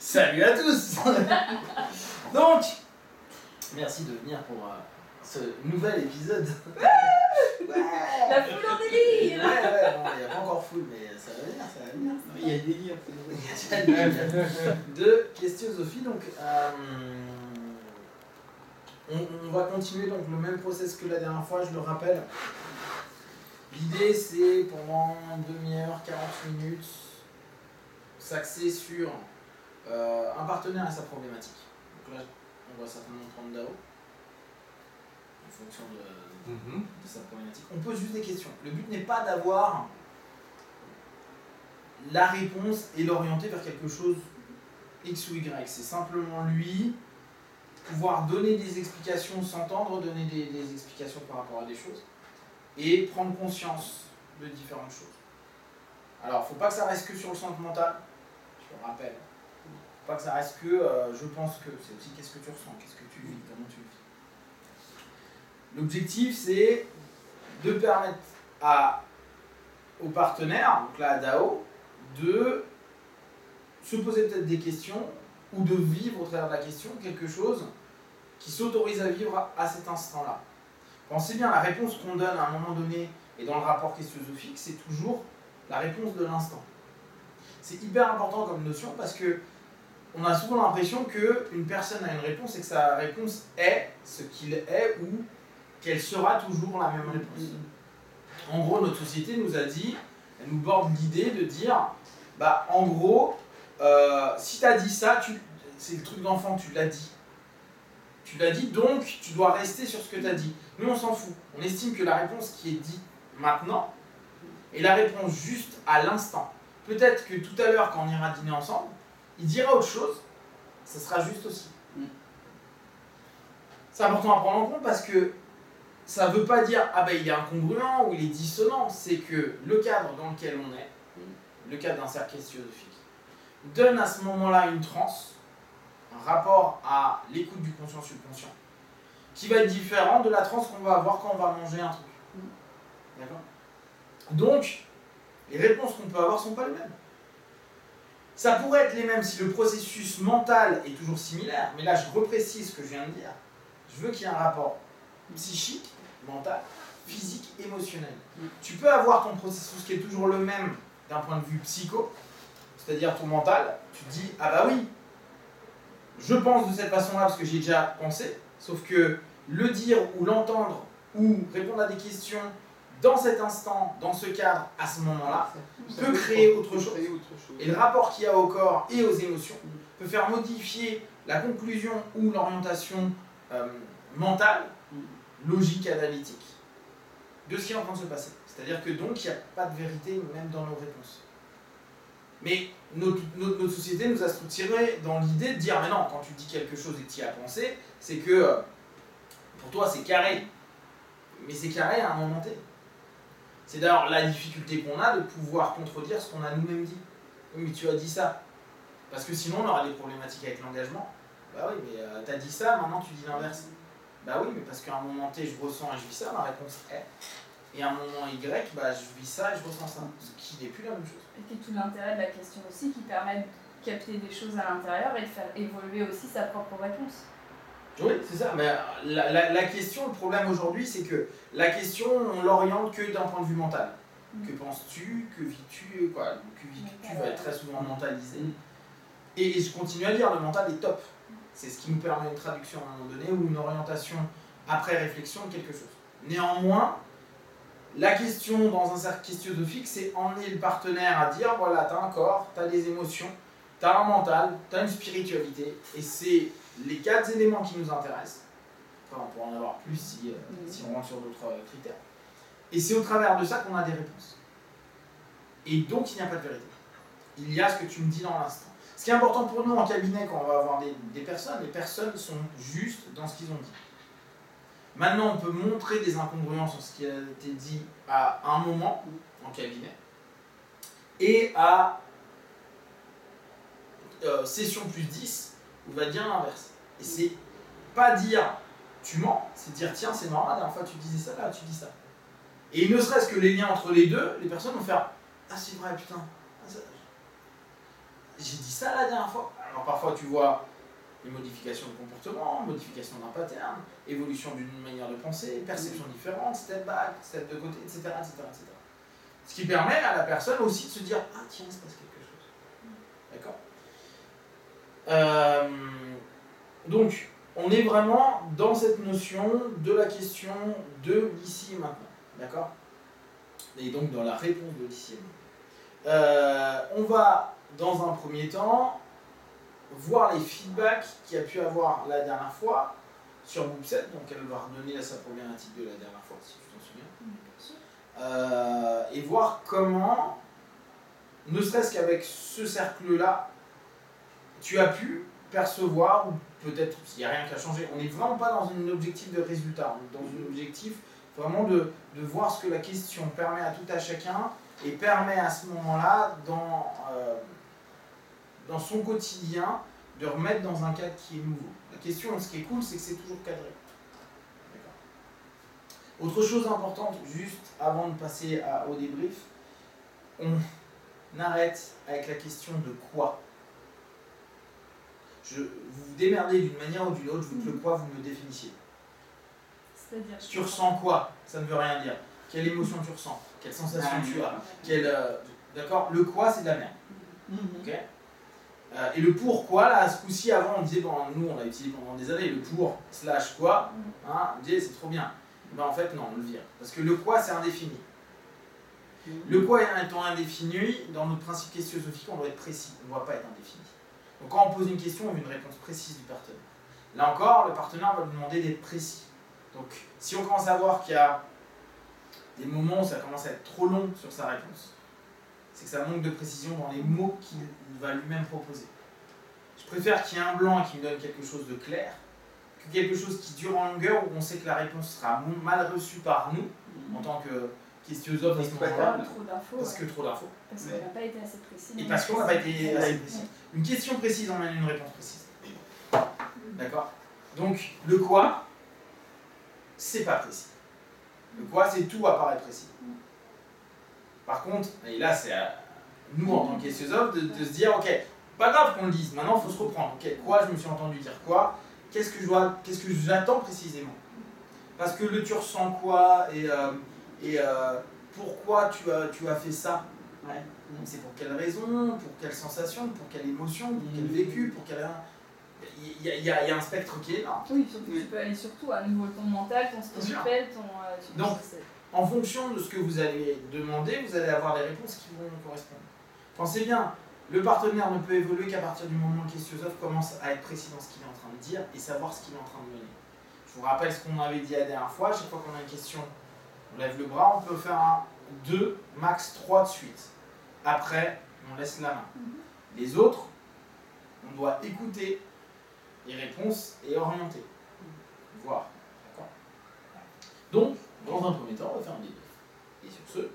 Salut à tous. Donc, merci de venir pour ce nouvel épisode. La foule en délire. Ouais, bon, il n'y a pas encore foule, mais ça va venir, ça va venir. Il y a délire. Il y a délire. De Questiosophie, donc on va continuer donc le même process que la dernière fois, je le rappelle. L'idée c'est pendant une demi-heure, 40 minutes, s'axer sur un partenaire et sa problématique. Donc là, on va certainement prendre Dao, en fonction de sa problématique. On pose juste des questions. Le but n'est pas d'avoir la réponse et l'orienter vers quelque chose X ou Y. C'est simplement lui pouvoir donner des explications, s'entendre, donner des explications par rapport à des choses et prendre conscience de différentes choses. Alors, il ne faut pas que ça reste que sur le centre mental, je le rappelle. Il ne faut pas que ça reste que je pense que. C'est aussi qu'est-ce que tu ressens, qu'est-ce que tu vis, comment tu le vis. L'objectif, c'est de permettre au partenaire, donc là à Dao, de se poser peut-être des questions ou de vivre au travers de la question quelque chose qui s'autorise à vivre à cet instant-là. Pensez bien, la réponse qu'on donne à un moment donné et dans le rapport questiosophique, c'est toujours la réponse de l'instant. C'est hyper important comme notion parce que on a souvent l'impression qu'une personne a une réponse et que sa réponse est ce qu'il est ou qu'elle sera toujours la même réponse. En gros, notre société nous a dit, elle nous borde l'idée de dire, bah en gros, si tu as dit ça, c'est le truc d'enfant, tu l'as dit. Tu l'as dit, donc tu dois rester sur ce que tu as dit. Nous, on s'en fout. On estime que la réponse qui est dite maintenant est la réponse juste à l'instant. Peut-être que tout à l'heure, quand on ira dîner ensemble, il dira autre chose, ça sera juste aussi. C'est important à prendre en compte parce que ça ne veut pas dire ah ben il est incongruent ou il est dissonant. C'est que le cadre dans lequel on est, le cadre d'un cercle questiosophique, donne à ce moment-là une transe, un rapport à l'écoute du conscient subconscient, qui va être différent de la transe qu'on va avoir quand on va manger un truc. D'accord ? Donc, les réponses qu'on peut avoir ne sont pas les mêmes. Ça pourrait être les mêmes si le processus mental est toujours similaire, mais là je reprécise ce que je viens de dire. Je veux qu'il y ait un rapport psychique, mental, physique, émotionnel. Tu peux avoir ton processus qui est toujours le même d'un point de vue psycho, c'est-à-dire ton mental, tu te dis ah bah oui, je pense de cette façon-là parce que j'ai déjà pensé, sauf que le dire ou l'entendre ou répondre à des questions dans cet instant, dans ce cadre, à ce moment-là, peut créer autre chose. Et le rapport qu'il y a au corps et aux émotions peut faire modifier la conclusion ou l'orientation mentale, logique, analytique, de ce qui est en train de se passer. C'est-à-dire que donc, il n'y a pas de vérité même dans nos réponses. Mais notre société nous a structuré dans l'idée de dire mais non, quand tu dis quelque chose et que tu y as pensé, c'est que pour toi c'est carré. Mais c'est carré à un moment T. C'est d'ailleurs la difficulté qu'on a de pouvoir contredire ce qu'on a nous-mêmes dit. Oui, mais tu as dit ça. Parce que sinon on aura des problématiques avec l'engagement. Bah oui, mais t'as dit ça, maintenant tu dis l'inverse. Bah oui, mais parce qu'à un moment T je ressens et je vis ça, ma réponse est. Et à un moment Y, bah, je vis ça et je ressens ça. Ce qui n'est plus la même chose. Et c'est tout l'intérêt de la question aussi qui permet de capter des choses à l'intérieur et de faire évoluer aussi sa propre réponse. Oui, c'est ça. Mais la question, le problème aujourd'hui, c'est que la question, on l'oriente que d'un point de vue mental. Que penses-tu, que vis-tu, quoi. Que vis-tu va être très souvent mentalisé. Et je continue à dire, le mental est top. C'est ce qui nous permet une traduction à un moment donné ou une orientation après réflexion de quelque chose. Néanmoins, la question dans un cercle questiosophique, c'est emmener le partenaire à dire voilà, t'as un corps, t'as des émotions, t'as un mental, t'as une spiritualité, et c'est les 4 éléments qui nous intéressent. Enfin, on pourra en avoir plus si on rentre sur d'autres critères. Et c'est au travers de ça qu'on a des réponses. Et donc, il n'y a pas de vérité. Il y a ce que tu me dis dans l'instant. Ce qui est important pour nous en cabinet, quand on va avoir des personnes, les personnes sont justes dans ce qu'ils ont dit. Maintenant, on peut montrer des incongruences sur ce qui a été dit à un moment en cabinet et à session plus 10, où on va dire l'inverse. Et c'est pas dire tu mens, c'est dire tiens, c'est normal, la dernière fois tu disais ça, là tu dis ça. Et ne serait-ce que les liens entre les deux, les personnes vont faire ah, c'est vrai, putain, j'ai dit ça la dernière fois. Alors Alors parfois tu vois une modification de comportement, modification d'un pattern, évolution d'une manière de penser, perception différente, step back, step de côté, etc., etc., etc. Ce qui permet à la personne aussi de se dire « Ah tiens, il se passe quelque chose ». D'accord ? Donc, on est vraiment dans cette notion de la question de l'ici et maintenant. D'accord ? Et donc dans la réponse de l'ici et maintenant. On va, dans un premier temps, voir les feedbacks qu'il y a pu avoir la dernière fois sur Boopset, donc elle va redonner sa problématique de la dernière fois, si tu t'en souviens. Et voir comment, ne serait-ce qu'avec ce cercle-là, tu as pu percevoir, ou peut-être s'il n'y a rien qui a changé, on n'est vraiment pas dans un objectif de résultat, on est dans un objectif vraiment de voir ce que la question permet à tout à chacun et permet à ce moment-là, dans son quotidien, de remettre dans un cadre qui est nouveau. La question, ce qui est cool, c'est que c'est toujours cadré. Autre chose importante, juste avant de passer au débrief, on arrête avec la question de quoi. Vous vous démerdez d'une manière ou d'une autre, je veux que le quoi, vous me le définissiez. C'est-à-dire, tu ressens quoi? Ça ne veut rien dire. Quelle émotion tu ressens? Quelle sensation tu as? D'accord? Le quoi, c'est de la merde. Okay, et le pourquoi, là, à ce coup-ci, avant, on disait, bon, nous, on l'a utilisé pendant des années, le pour / quoi, hein, on disait, c'est trop bien. Ben, en fait, non, on le vire. Parce que le quoi, c'est indéfini. Le quoi étant indéfini, dans notre principe philosophique, on doit être précis, on ne doit pas être indéfini. Donc quand on pose une question, on veut une réponse précise du partenaire. Là encore, le partenaire va nous demander d'être précis. Donc si on commence à voir qu'il y a des moments où ça commence à être trop long sur sa réponse, c'est que ça manque de précision dans les mots qu'il va lui-même proposer. Je préfère qu'il y ait un blanc et qu'il me donne quelque chose de clair, que quelque chose qui dure en longueur où on sait que la réponse sera mal reçue par nous, en tant que questionnosophe à ce moment-là. Parce que trop d'infos. Parce qu'on n'a pas été assez précis. Et parce qu'on n'a pas été assez précis. Une question précise emmène une réponse précise. D'accord? Donc, le quoi, c'est pas précis. Le quoi, c'est tout apparaît précis. Par contre, et là, c'est à nous, en tant que questionnosophe, de se dire, ok, pas grave qu'on le dise, maintenant, il faut se reprendre. Ok, quoi, je me suis entendu dire quoi? Qu'est-ce que j'attends précisément? Parce que le tu ressens quoi et pourquoi tu as fait ça? Ouais. C'est pour quelle raison, pour quelle sensation, pour quelle émotion, pour quel vécu, pour quel... Il y a un spectre qui est là. Oui, surtout, tu peux aller surtout à nouveau ton mental, ton spirituel, ton... Donc, en fonction de ce que vous allez demander, vous allez avoir des réponses qui vont correspondre. Pensez bien, le partenaire ne peut évoluer qu'à partir du moment où le questionnosophe commence à être précis dans ce qu'il est en train de dire et savoir ce qu'il est en train de mener. Je vous rappelle ce qu'on avait dit la dernière fois, chaque fois qu'on a une question, on lève le bras, on peut faire un 2, max 3 de suite. Après, on laisse la main. Les autres, on doit écouter les réponses et orienter. Voir. D'accord? Donc, dans un premier temps, on va faire un débrief. Et sur ce,